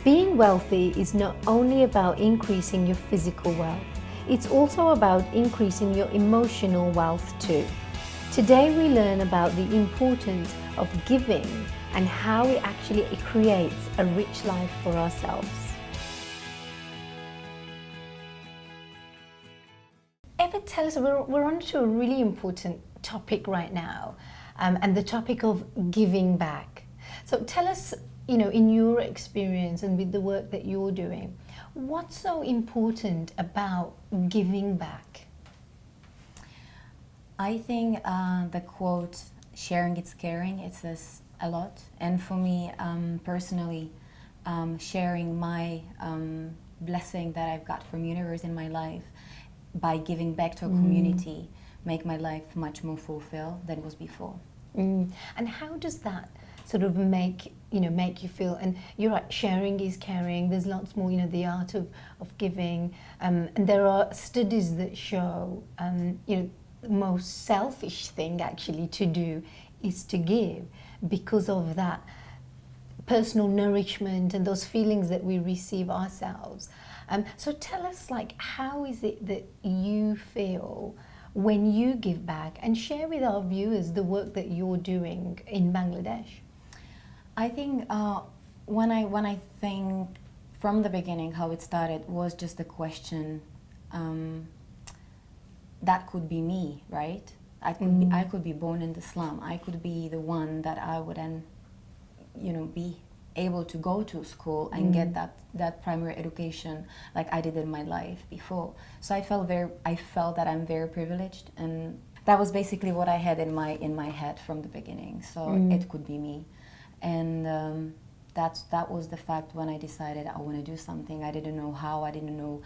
Being wealthy is not only about increasing your physical wealth, it's also about increasing your emotional wealth too. Today we learn about the importance of giving and how it actually creates a rich life for ourselves. Ever tell us, we're on to a really important topic right now, and the topic of giving back. So tell us, in your experience and with the work that you're doing, what's so important about giving back? I think the quote, sharing is caring, it says a lot. And for me, personally, sharing my blessing that I've got from universe in my life by giving back to a community make my life much more fulfilled than it was before. And how does that sort of make you feel? And you're right, sharing is caring. There's lots more, the art of giving. And there are studies that show, the most selfish thing actually to do is to give, because of that personal nourishment and those feelings that we receive ourselves. So tell us, how is it that you feel when you give back, and share with our viewers the work that you're doing in Bangladesh? I think when I think from the beginning how it started was just a question that could be me, right? I could be born in the slum. I could be the one that I would then, be able to go to school and get that primary education like I did in my life before. So I felt that I'm very privileged, and that was basically what I had in my head from the beginning. So it could be me, and that was the fact when I decided I want to do something. I didn't know how. I don't know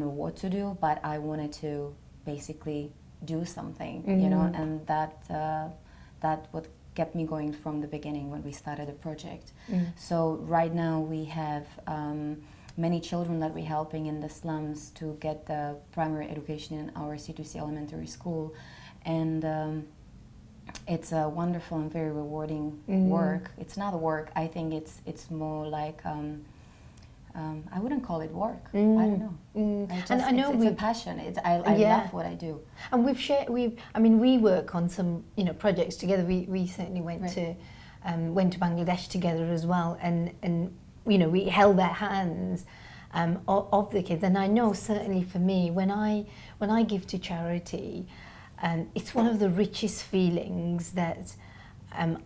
what to do, but I wanted to basically do something, and that what kept me going from the beginning when we started the project. So right now we have many children that we're helping in the slums to get the primary education in our C2C elementary school, and it's a wonderful and very rewarding work. It's not work. I think it's more like I wouldn't call it work. I don't know. And I know it's a passion. I love what I do. And we work on some projects together. We certainly went to Bangladesh together as well, and we held their hands of the kids. And I know certainly for me, when I give to charity, it's one of the richest feelings that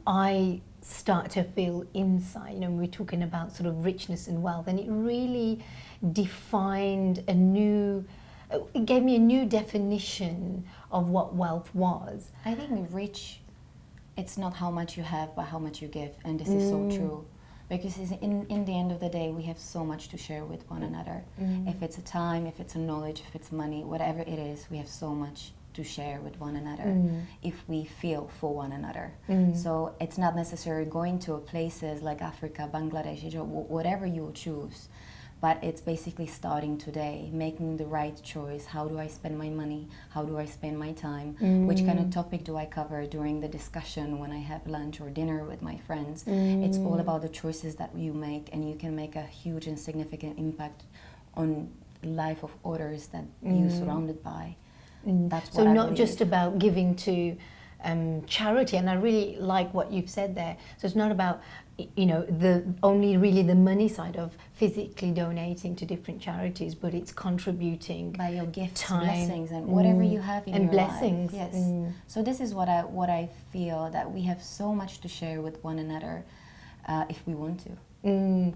I start to feel inside. We're talking about sort of richness and wealth, and it really defined it gave me a new definition of what wealth was. I think rich, it's not how much you have, but how much you give, and this is so true. Because in the end of the day, we have so much to share with one another. If it's a time, if it's a knowledge, if it's money, whatever it is, we have so much to share with one another if we feel for one another. So it's not necessarily going to places like Africa, Bangladesh, Egypt, whatever you choose, but it's basically starting today, making the right choice. How do I spend my money? How do I spend my time? Which kind of topic do I cover during the discussion when I have lunch or dinner with my friends? It's all about the choices that you make, and you can make a huge and significant impact on the life of others that you're surrounded by. That's so not just about giving to charity, and I really like what you've said there. So it's not about the money side of physically donating to different charities, but it's contributing by your gifts, time, blessings, and whatever you have in and your blessings. Life. Yes. So this is what I feel, that we have so much to share with one another if we want to. And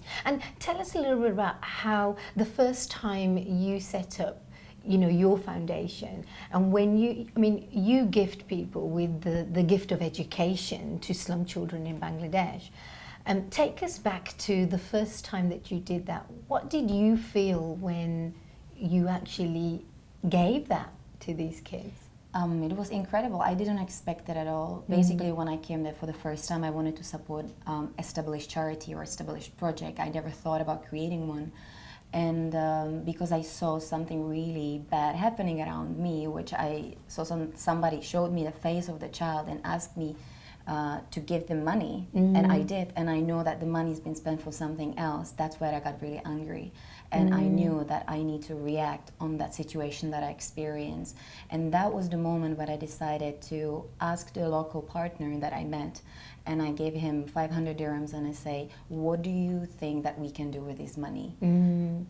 tell us a little bit about how the first time you set up your foundation, and when you gift people with the gift of education to slum children in Bangladesh. Take us back to the first time that you did that. What did you feel when you actually gave that to these kids? It was incredible. I didn't expect it at all. Basically, when I came there for the first time, I wanted to support established charity or established project. I never thought about creating one. And because I saw something really bad happening around me, which I saw somebody showed me the face of the child and asked me to give them money, and I did, and I know that the money's been spent for something else. That's where I got really angry, and I knew that I need to react on that situation that I experienced, and that was the moment where I decided to ask the local partner that I met, and I gave him 500 dirhams, and I say, what do you think that we can do with this money?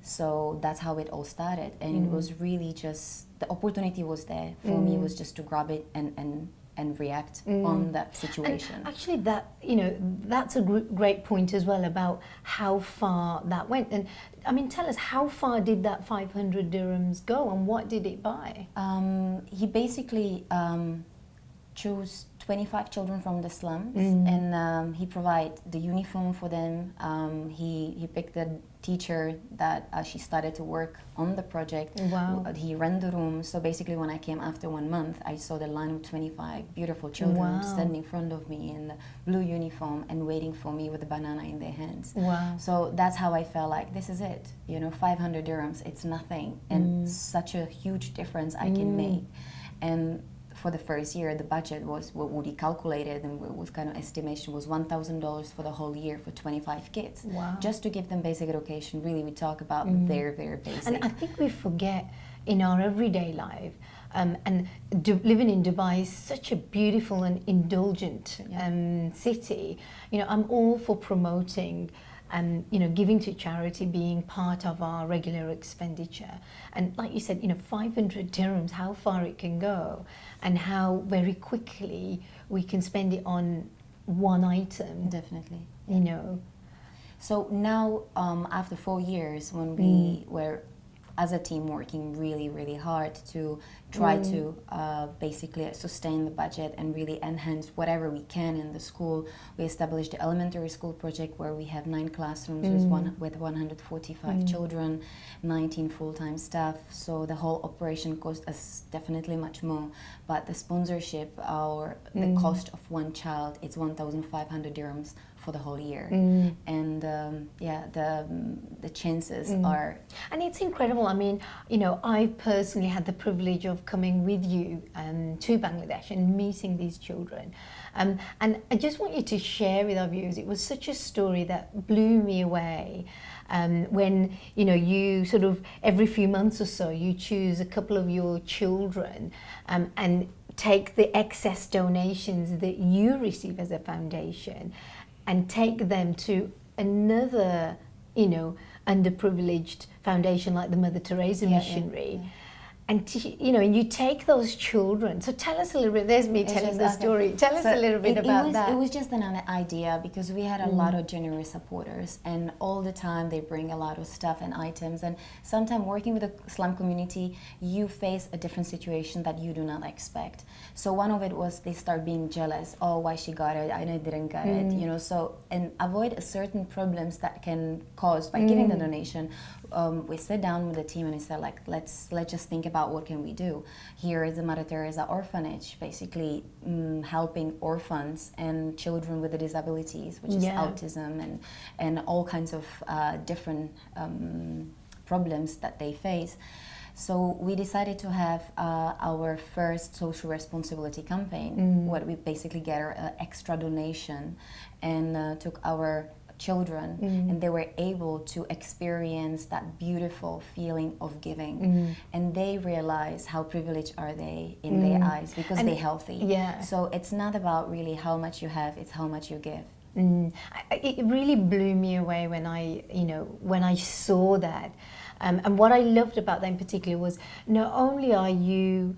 So that's how it all started, and it was really just, the opportunity was there for me, was just to grab it and react on that situation. And actually, that, you know, that's a great point as well about how far that went. And I mean, tell us, how far did that 500 dirhams go, and what did it buy? He basically chose 25 children from the slums, and he provided the uniform for them. He picked the teacher that she started to work on the project. Wow. He ran the room. So basically, when I came after 1 month, I saw the line of 25 beautiful children standing in front of me in the blue uniform and waiting for me with a banana in their hands. Wow. So that's how I felt like, this is it. You know, 500 dirhams, it's nothing, and such a huge difference I can make. And for the first year, the budget was what Woody calculated, and what was kind of estimation was $1,000 for the whole year for 25 kids. Wow. Just to give them basic education. Really, we talk about very, very basic. And I think we forget in our everyday life, and living in Dubai is such a beautiful and indulgent city. You know, I'm all for promoting you know, giving to charity being part of our regular expenditure. And like you said, you know, 500 dirhams, how far it can go, and how very quickly we can spend it on one item. Definitely. You know. So now, after 4 years, when we were as a team working really, really hard to try to basically sustain the budget and really enhance whatever we can in the school, we established the elementary school project, where we have 9 classrooms with 145 children, 19 full-time staff. So the whole operation cost us definitely much more, but the sponsorship, or the cost of one child, it's 1,500 dirhams for the whole year. And yeah, the chances are... And it's incredible. I mean, you know, I personally had the privilege of coming with you to Bangladesh and meeting these children. And I just want you to share with our viewers, it was such a story that blew me away. When, you know, you sort of every few months or so, you choose a couple of your children and take the excess donations that you receive as a foundation and take them to another, you know, underprivileged foundation like the Mother Teresa Missionary. And you know, and you take those children. So tell us a little bit. There's me telling the story. Tell us a little bit about that. It was just an idea, because we had a lot of generous supporters, and all the time they bring a lot of stuff and items. And sometimes working with the slum community, you face a different situation that you do not expect. So one of it was they start being jealous. Oh, why she got it? I didn't get it. You know. So, and avoid a certain problems that can cause by giving the donation. We sit down with the team and we said, like, let's just think about what can we do. Here is the Mother Teresa orphanage, basically helping orphans and children with the disabilities, which is autism and all kinds of different problems that they face. So we decided to have our first social responsibility campaign, where we basically get an extra donation, and took our children, and they were able to experience that beautiful feeling of giving, and they realize how privileged are they in their eyes, because they're healthy. So it's not about really how much you have, it's how much you give. It really blew me away when I saw that, and what I loved about that in particular was, not only are you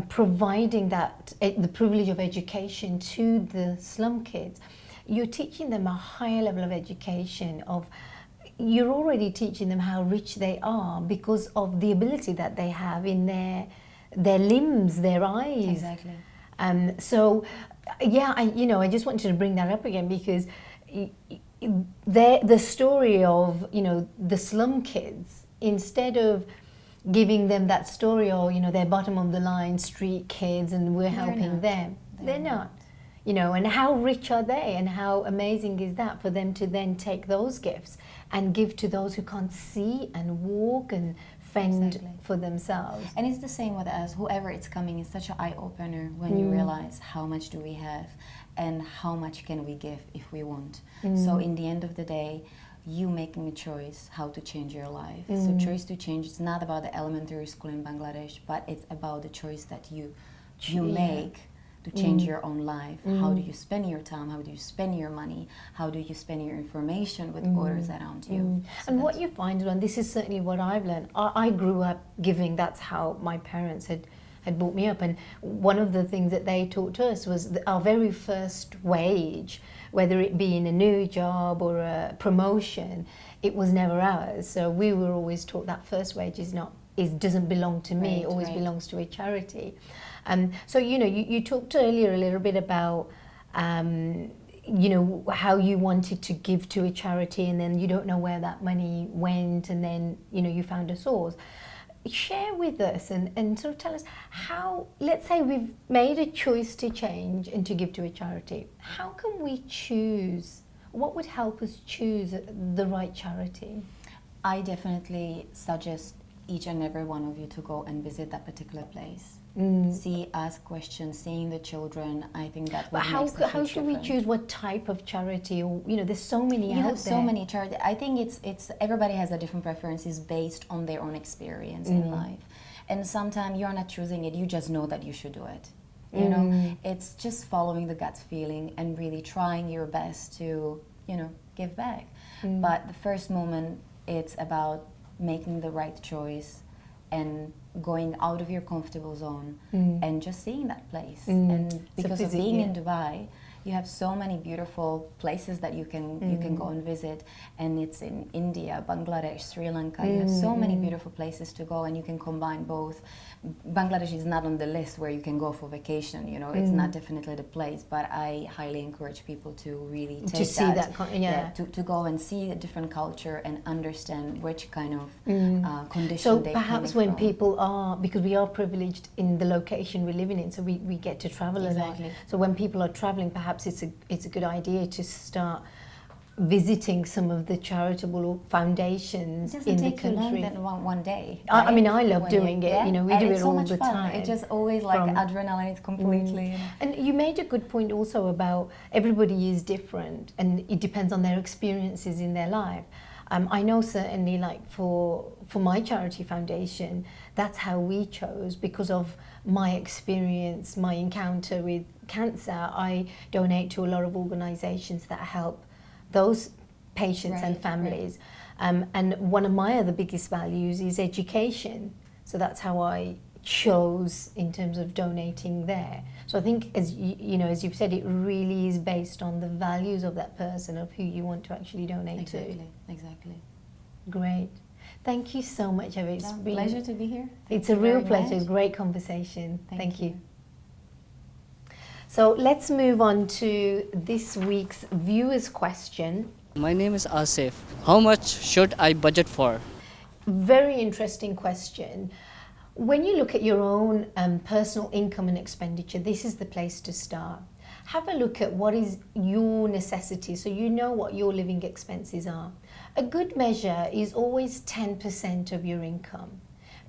providing that the privilege of education to the slum kids, you're teaching them a higher level of education. You're already teaching them how rich they are because of the ability that they have in their limbs, their eyes. Exactly. So, yeah, I just wanted to bring that up again, because the story of, you know, the slum kids, instead of giving them that story, or, you know, they're bottom of the line street kids and we're helping them, they're not. You know, and how rich are they, and how amazing is that for them to then take those gifts and give to those who can't see and walk and fend Exactly. for themselves. And it's the same with us. Whoever it's coming, it's such an eye-opener when you realize how much do we have and how much can we give if we want. So in the end of the day, you making a choice how to change your life. So choice to change, it's not about the elementary school in Bangladesh, but it's about the choice that you make to change your own life. How do you spend your time? How do you spend your money? How do you spend your information with others around you? So And what you find, and this is certainly what I've learned, I grew up giving. That's how my parents had brought me up. And one of the things that they taught us was that our very first wage, whether it be in a new job or a promotion, it was never ours. So we were always taught that first wage doesn't belong to me, Right, always right. belongs to a charity. So, you talked earlier a little bit about, how you wanted to give to a charity and then you don't know where that money went and then, you found a source. Share with us and sort of tell us how, let's say we've made a choice to change and to give to a charity. How can we choose? What would help us choose the right charity? I definitely suggest each and every one of you to go and visit that particular place. See, ask questions, seeing the children. I think that But what makes a how huge should we difference. choose what type of charity? Or there's so many You out have there. so many charities. I think it's everybody has a different preferences based on their own experience in life, and sometimes you're not choosing it. You just know that you should do it. You know, it's just following the gut feeling and really trying your best to give back. But the first moment, it's about making the right choice and going out of your comfortable zone and just seeing that place. And because of being in Dubai, you have so many beautiful places that you can go and visit, and it's in India, Bangladesh, Sri Lanka. You have so many beautiful places to go, and you can combine both. Bangladesh is not on the list where you can go for vacation. It's not definitely the place, but I highly encourage people to really take to go and see a different culture and understand which kind of condition So they perhaps coming when from. people are, because we are privileged in the location we're living in, so we get to travel a lot. Exactly. So when people are traveling, perhaps it's a good idea to start visiting some of the charitable foundations It in doesn't the take you long country. than one day. I mean, right? I love When doing it. We and do it's it so all much the fun. time. It's just always like adrenaline. It's completely. And you made a good point also about everybody is different and it depends on their experiences in their life. I know certainly like for my charity foundation, that's how we chose because of my experience, my encounter with cancer. I donate to a lot of organizations that help those patients and families. And one of my other biggest values is education. So that's how I chose in terms of donating there. So I think, as as you've said, it really is based on the values of that person, of who you want to actually donate to. Exactly. Great. Thank you so much, Eva. It's been a pleasure to be here. It's a real pleasure. Much. Great conversation. Thank you. you. So let's move on to this week's viewer's question. My name is Asif. How much should I budget for? Very interesting question. When you look at your own personal income and expenditure, this is the place to start. Have a look at what is your necessity, so you know what your living expenses are. A good measure is always 10% of your income.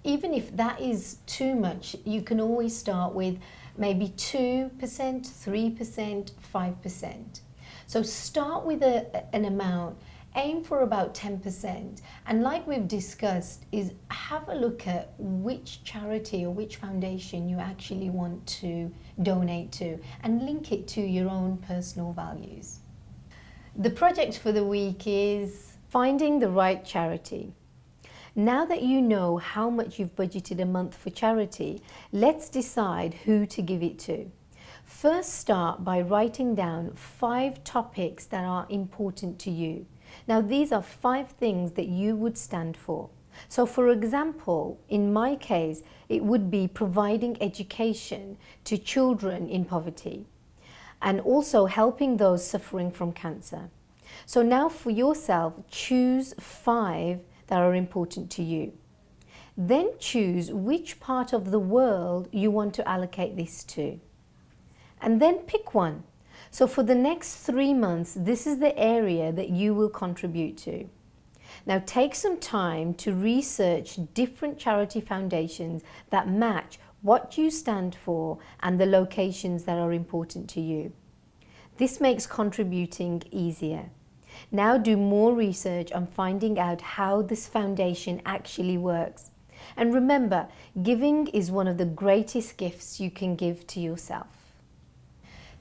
Even if that is too much, you can always start with maybe 2%, 3%, 5%. So start with an amount, aim for about 10%. And like we've discussed, is have a look at which charity or which foundation you actually want to donate to and link it to your own personal values. The project for the week is finding the right charity. Now that you know how much you've budgeted a month for charity, let's decide who to give it to. First, start by writing down 5 topics that are important to you. Now, these are 5 things that you would stand for. So, for example, in my case, it would be providing education to children in poverty and also helping those suffering from cancer. So now for yourself, choose 5 that are important to you. Then choose which part of the world you want to allocate this to. And then pick one. So for the next 3 months, this is the area that you will contribute to. Now take some time to research different charity foundations that match what you stand for and the locations that are important to you. This makes contributing easier. Now do more research on finding out how this foundation actually works. And remember, giving is one of the greatest gifts you can give to yourself.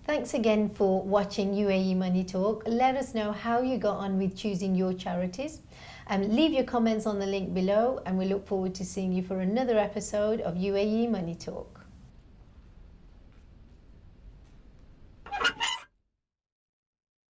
Thanks again for watching UAE Money Talk. Let us know how you got on with choosing your charities. Leave your comments on the link below, and we look forward to seeing you for another episode of UAE Money Talk.